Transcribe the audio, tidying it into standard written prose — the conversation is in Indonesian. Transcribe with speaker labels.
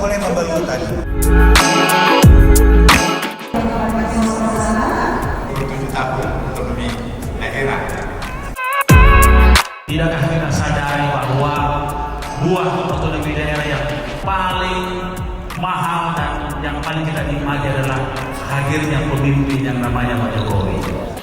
Speaker 1: boleh membalutan.
Speaker 2: Tidakkah kita sadari bahwa buah otonomi daerah yang paling mahal dan yang paling kita nikmati adalah hadirnya pemimpin yang namanya Pak Jokowi.